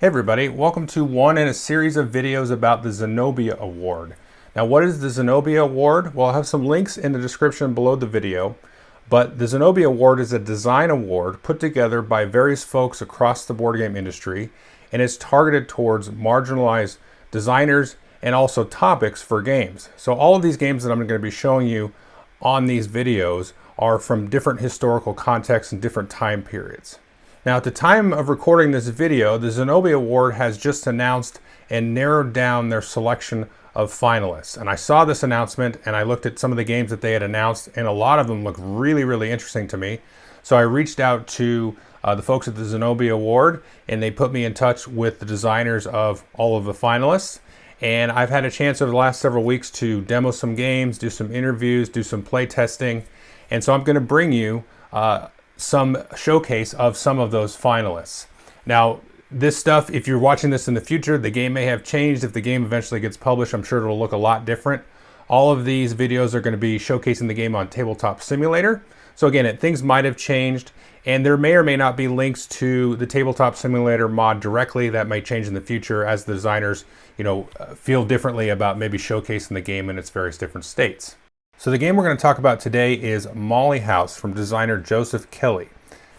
Hey everybody, welcome to one in a series of videos about the Zenobia Award. Now what is the Zenobia Award? Well, I'll have some links in the description below the video, but the Zenobia Award is a design award put together by various folks across the board game industry, and it's targeted towards marginalized designers and also topics for games. So all of these games that I'm going to be showing you on these videos are from different historical contexts and different time periods. Now, at the time of recording this video, the Zenobia Award has just announced and narrowed down their selection of finalists. And I saw this announcement and I looked at some of the games that they had announced, and a lot of them looked really, really interesting to me. So I reached out to the folks at the Zenobia Award, and they put me in touch with the designers of all of the finalists. And I've had a chance over the last several weeks to demo some games, do some interviews, do some play testing. And so I'm going to bring you some showcase of some of those finalists. Now, this stuff, if you're watching this in the future, the game may have changed. If the game eventually gets published, I'm sure it'll look a lot different. All of these videos are going to be showcasing the game on Tabletop Simulator. So again, things might have changed, and there may or may not be links to the Tabletop Simulator mod directly. That might change in the future as the designers, feel differently about maybe showcasing the game in its various different states. So the game we're going to talk about today is Molly House from designer Joseph Kelly.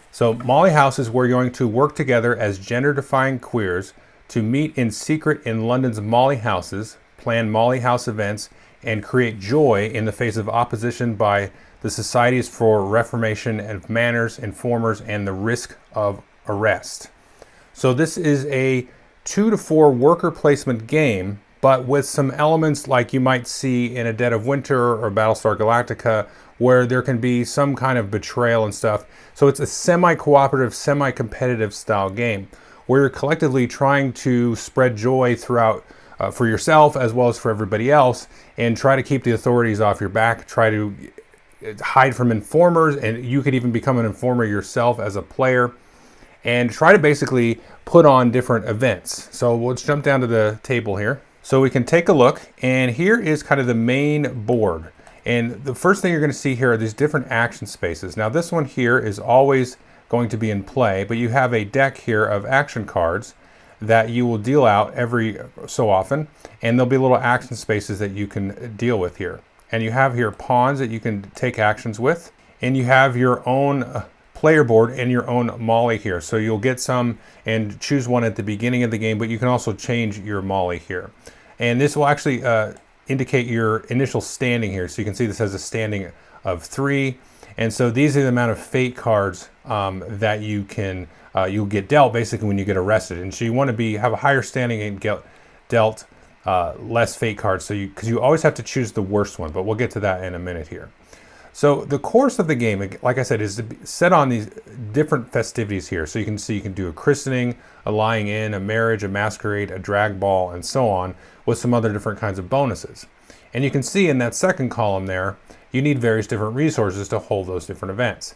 So Molly House is where you're going to work together as gender-defying queers to meet in secret in London's Molly Houses, plan Molly House events, and create joy in the face of opposition by the Societies for Reformation of Manners, Informers, and the risk of arrest. So this is a 2 to 4 worker placement game, but with some elements like you might see in a Dead of Winter or Battlestar Galactica, where there can be some kind of betrayal and stuff. So it's a semi-cooperative, semi-competitive style game where you're collectively trying to spread joy throughout for yourself as well as for everybody else, and try to keep the authorities off your back, try to hide from informers, and you could even become an informer yourself as a player, and try to basically put on different events. So let's jump down to the table here. So we can take a look, and here is kind of the main board. And the first thing you're going to see here are these different action spaces. Now this one here is always going to be in play, but you have a deck here of action cards that you will deal out every so often, and there'll be little action spaces that you can deal with here. And you have here pawns that you can take actions with, and you have your own player board and your own Molly here. So you'll get some and choose one at the beginning of the game, but you can also change your Molly here. And this will actually indicate your initial standing here. So you can see this has a standing of 3. And so these are the amount of fate cards that you can you'll get dealt basically when you get arrested. And so you want to have a higher standing and get dealt less fate cards. So because you always have to choose the worst one, but we'll get to that in a minute here. So the course of the game, like I said, is set on these different festivities here. So you can see you can do a christening, a lying in, a marriage, a masquerade, a drag ball, and so on, with some other different kinds of bonuses. And you can see in that second column there, you need various different resources to hold those different events.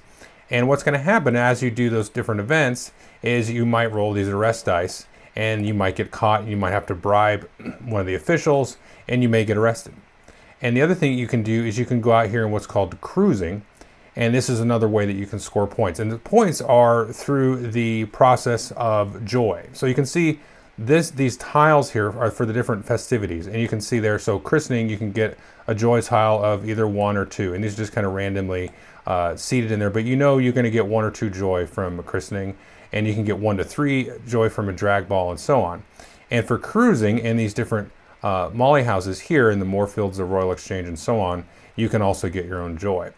And what's going to happen as you do those different events is you might roll these arrest dice, and you might get caught, and you might have to bribe one of the officials, and you may get arrested. And the other thing you can do is you can go out here in what's called cruising, and this is another way that you can score points. And the points are through the process of joy. So you can see these tiles here are for the different festivities, and you can see there, so christening, you can get a joy tile of either 1 or 2, and these are just kind of randomly seated in there, but you're going to get 1 or 2 joy from a christening, and you can get 1 to 3 joy from a drag ball, and so on. And for cruising in these different Molly houses here in the Moorfields, the Royal Exchange, and so on, you can also get your own joy.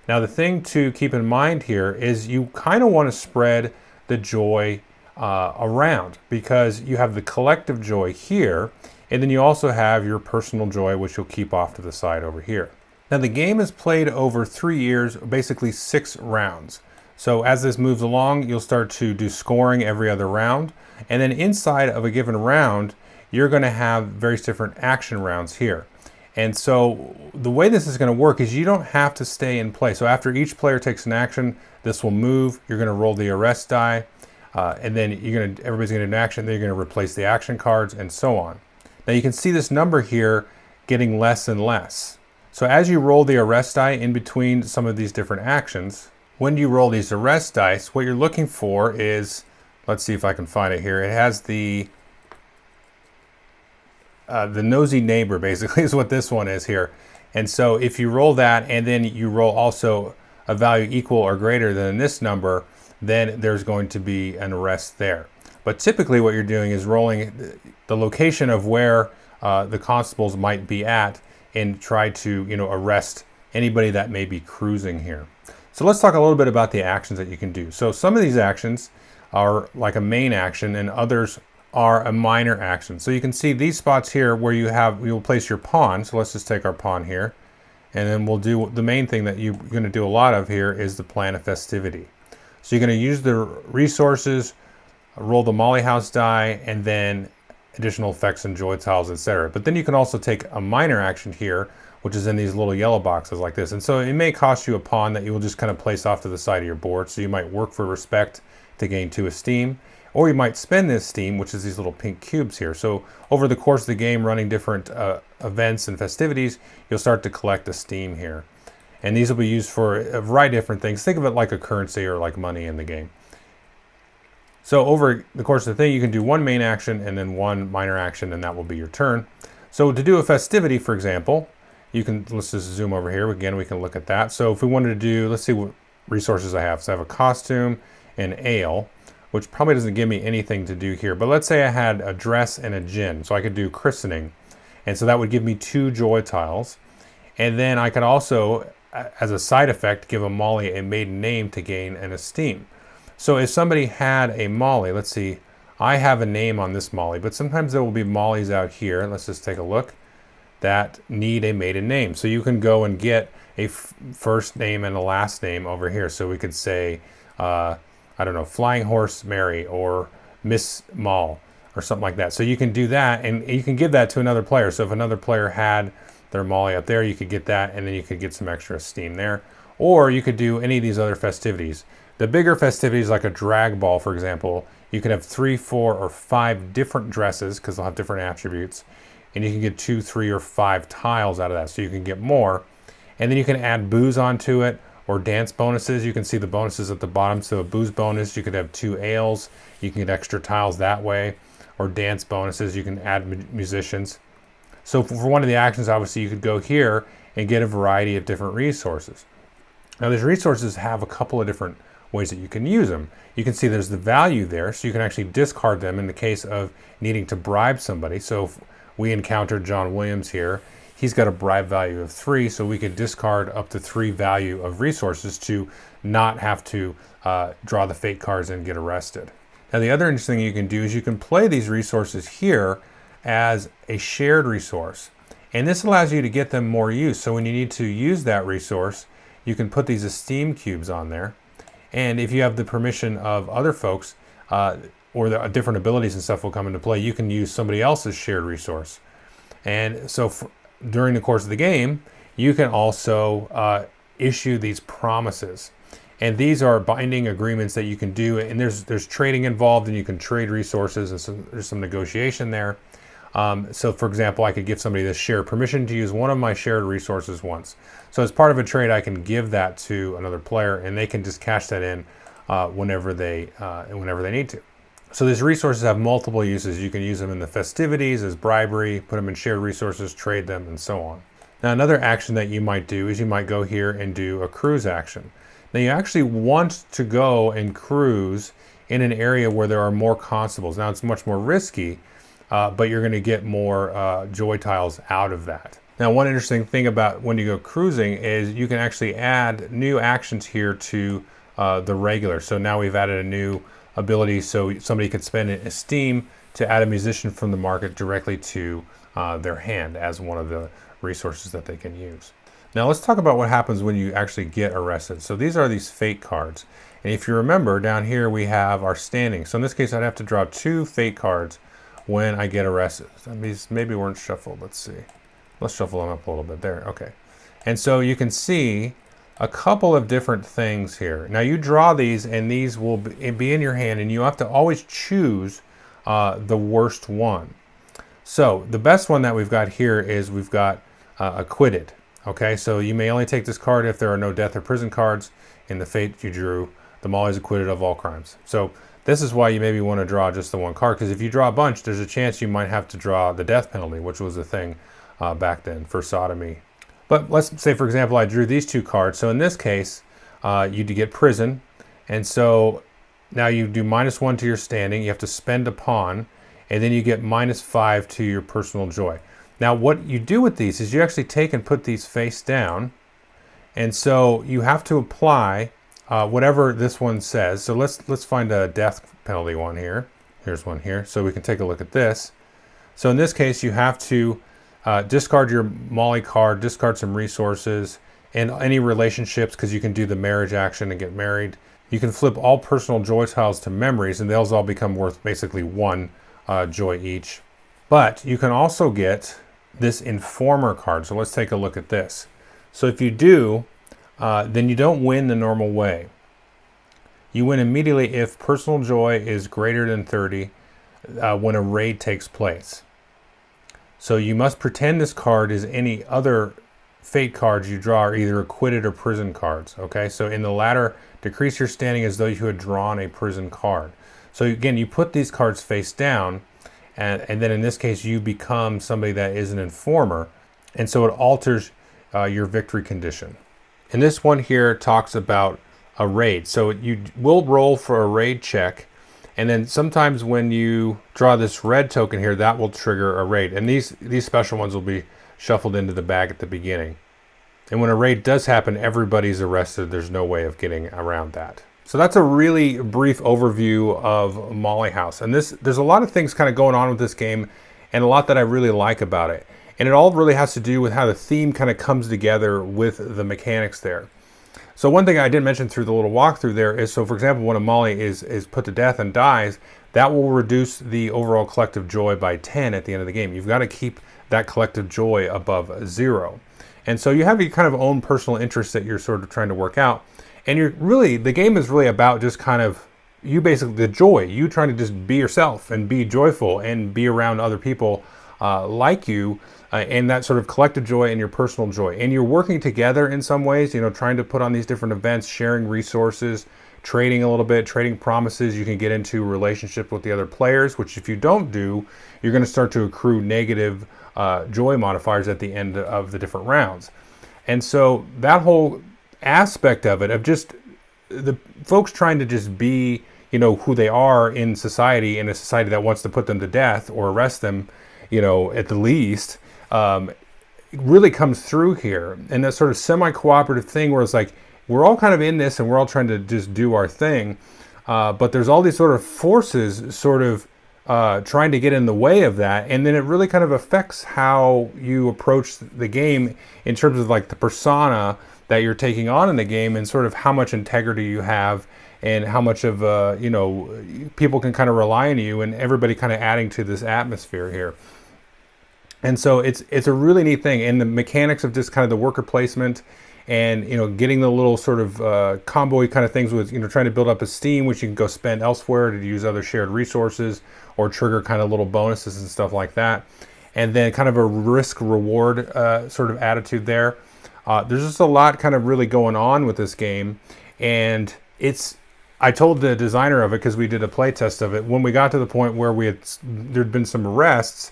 Now the thing to keep in mind here is you kind of want to spread the joy around, because you have the collective joy here, and then you also have your personal joy, which you'll keep off to the side over here. Now the game is played over 3 years, basically 6 rounds. So as this moves along, you'll start to do scoring every other round, and then inside of a given round, you're going to have various different action rounds here. And so the way this is going to work is you don't have to stay in play. So after each player takes an action, this will move. You're going to roll the arrest die, and then everybody's going to do an action. Then you're going to replace the action cards, and so on. Now you can see this number here getting less and less. So as you roll the arrest die in between some of these different actions, when you roll these arrest dice, what you're looking for is let's see if I can find it here. It has the nosy neighbor, basically, is what this one is here. And so if you roll that and then you roll also a value equal or greater than this number, then there's going to be an arrest there. But typically what you're doing is rolling the location of where the constables might be at and try to, arrest anybody that may be cruising here. So let's talk a little bit about the actions that you can do. So some of these actions are like a main action and others are a minor action. So you can see these spots here where you'll place your pawn. So let's just take our pawn here, and then we'll do the main thing that you're going to do a lot of here is the plan of festivity. So you're going to use the resources, roll the Molly House die, and then additional effects and joy tiles, etc. But then you can also take a minor action here, which is in these little yellow boxes like this. And so it may cost you a pawn that you will just kind of place off to the side of your board. So you might work for respect to gain 2 esteem, or you might spend this esteem, which is these little pink cubes here. So over the course of the game, running different events and festivities, you'll start to collect esteem here. And these will be used for a variety of different things. Think of it like a currency or like money in the game. So over the course of the thing, you can do one main action and then one minor action, and that will be your turn. So to do a festivity, for example, let's just zoom over here. Again, we can look at that. So if we wanted to do, let's see what resources I have. So I have a costume and ale, which probably doesn't give me anything to do here. But let's say I had a dress and a gin. So I could do christening. And so that would give me 2 joy tiles. And then I could also, as a side effect, give a Molly a maiden name to gain an esteem. So if somebody had a Molly, let's see, I have a name on this Molly, but sometimes there will be Mollies out here. Let's just take a look that need a maiden name. So you can go and get a first name and a last name over here. So we could say, I don't know, Flying Horse Mary or Miss Moll or something like that. So you can do that and you can give that to another player. So if another player had their Molly up there, you could get that and then you could get some extra esteem there. Or you could do any of these other festivities. The bigger festivities like a drag ball, for example, you can have 3, 4, or 5 different dresses because they'll have different attributes. And you can get 2, 3, or 5 tiles out of that. So you can get more. And then you can add booze onto it or dance bonuses. You can see the bonuses at the bottom. So a booze bonus, you could have 2 ales. You can get extra tiles that way. Or dance bonuses, you can add musicians. So for one of the actions, obviously, you could go here and get a variety of different resources. Now, these resources have a couple of different ways that you can use them. You can see there's the value there, so you can actually discard them in the case of needing to bribe somebody. So if we encountered John Williams here, he's got a bribe value of 3, so we could discard up to 3 value of resources to not have to draw the fate cards and get arrested. Now the other interesting thing you can do is you can play these resources here as a shared resource. And this allows you to get them more use. So when you need to use that resource, you can put these esteem cubes on there. And if you have the permission of other folks, or the different abilities and stuff will come into play, you can use somebody else's shared resource. And so during the course of the game, you can also issue these promises. And these are binding agreements that you can do. And there's trading involved, and you can trade resources, and there's some negotiation there. So for example, I could give somebody this shared permission to use one of my shared resources once. So as part of a trade, I can give that to another player, and they can just cash that in whenever they need to. So these resources have multiple uses. You can use them in the festivities as bribery, put them in shared resources, trade them, and so on. Now another action that you might do is you might go here and do a cruise action. Now you actually want to go and cruise in an area where there are more constables. Now it's much more risky, but you're going to get more joy tiles out of that. Now, one interesting thing about when you go cruising is you can actually add new actions here to the regular. So now we've added a new ability so somebody could spend an esteem to add a musician from the market directly to their hand as one of the resources that they can use. Now let's talk about what happens when you actually get arrested. So these are these fate cards. And if you remember, down here we have our standing. So in this case, I'd have to draw 2 fate cards when I get arrested. These maybe weren't shuffled. Let's see. Let's shuffle them up a little bit there. Okay. And so you can see a couple of different things here. Now you draw these and these will be in your hand, and you have to always choose the worst one. So the best one that we've got here is we've got acquitted. Okay, so you may only take this card if there are no death or prison cards in the fate you drew. The Molly is acquitted of all crimes. So This is why you maybe want to draw just the one card, because if you draw a bunch, there's a chance you might have to draw the death penalty, which was a thing back then for sodomy. But let's say, for example, I drew these two cards. So in this case, you get prison. And so now you do -1 to your standing. You have to spend a pawn, and then you get -5 to your personal joy. Now what you do with these is you actually take and put these face down. And so you have to apply whatever this one says. So let's find a death penalty one here. Here's one here. So we can take a look at this. So in this case, you have to discard your Molly card, discard some resources, and any relationships, because you can do the marriage action and get married. You can flip all personal joy tiles to memories, and those all become worth basically 1 joy each. But you can also get this informer card. So let's take a look at this. So if you do, then you don't win the normal way. You win immediately if personal joy is greater than 30 when a raid takes place. So you must pretend this card is any other fate cards you draw are either acquitted or prison cards. Okay, so in the latter, decrease your standing as though you had drawn a prison card. So again, you put these cards face down, and then in this case, you become somebody that is an informer, and so it alters your victory condition. And this one here talks about a raid. So you will roll for a raid check, and then sometimes when you draw this red token here, that will trigger a raid. And these special ones will be shuffled into the bag at the beginning. And when a raid does happen, everybody's arrested. There's no way of getting around that. So that's a really brief overview of Molly House. And there's a lot of things kind of going on with this game, and a lot that I really like about it. And it all really has to do with how the theme kind of comes together with the mechanics there. So one thing I didn't mention through the little walkthrough there is, so for example, when a Molly is put to death and dies, that will reduce the overall collective joy by 10 at the end of the game. You've got to keep that collective joy above 0. And so you have your kind of own personal interests that you're sort of trying to work out. And the game is really about just kind of, you basically, the joy, you trying to just be yourself and be joyful and be around other people like you, and that sort of collective joy and your personal joy. And you're working together in some ways, trying to put on these different events, sharing resources, trading a little bit, trading promises. You can get into a relationship with the other players, which if you don't do, you're going to start to accrue negative joy modifiers at the end of the different rounds. And so that whole aspect of it, of just the folks trying to just be, who they are in society, in a society that wants to put them to death or arrest them, at the least, really comes through here. And that sort of semi-cooperative thing where it's like, we're all kind of in this and we're all trying to just do our thing. But there's all these sort of forces sort of trying to get in the way of that. And then it really kind of affects how you approach the game in terms of like the persona that you're taking on in the game, and sort of how much integrity you have, and how much of people can kind of rely on you, and everybody kind of adding to this atmosphere here. And so it's a really neat thing. And the mechanics of just kind of the worker placement, and getting the little sort of combo kind of things with trying to build up a steam, which you can go spend elsewhere to use other shared resources or trigger kind of little bonuses and stuff like that. And then kind of a risk reward sort of attitude there. There's just a lot kind of really going on with this game. And I told the designer of it, because we did a play test of it, when we got to the point where there'd been some arrests,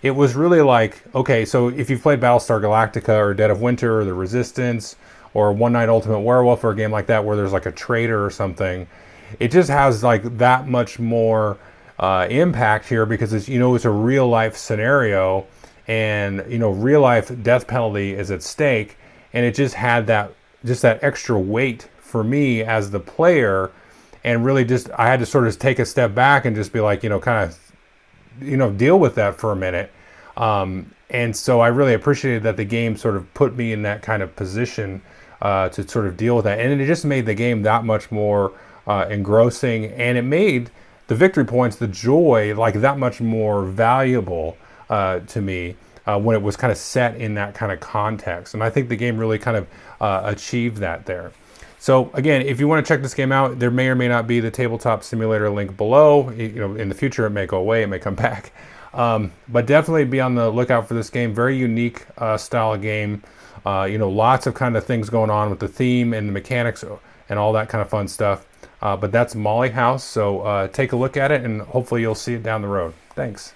it was really like, okay, so if you've played Battlestar Galactica or Dead of Winter or The Resistance or One Night Ultimate Werewolf or a game like that where there's like a traitor or something, it just has like that much more impact here, because it's, it's a real life scenario, and real life death penalty is at stake, and it just had that extra weight for me as the player, and really just I had to sort of take a step back and just be like, kind of deal with that for a minute. And so I really appreciated that the game sort of put me in that kind of position to sort of deal with that. And it just made the game that much more engrossing, and it made the victory points, the joy, like that much more valuable to me when it was kind of set in that kind of context. And I think the game really kind of achieved that there. So again, if you want to check this game out, there may or may not be the tabletop simulator link below. In the future, it may go away, it may come back. But definitely be on the lookout for this game. Very unique style of game. Lots of kind of things going on with the theme and the mechanics and all that kind of fun stuff. but that's Molly House. So take a look at it, and hopefully you'll see it down the road. Thanks.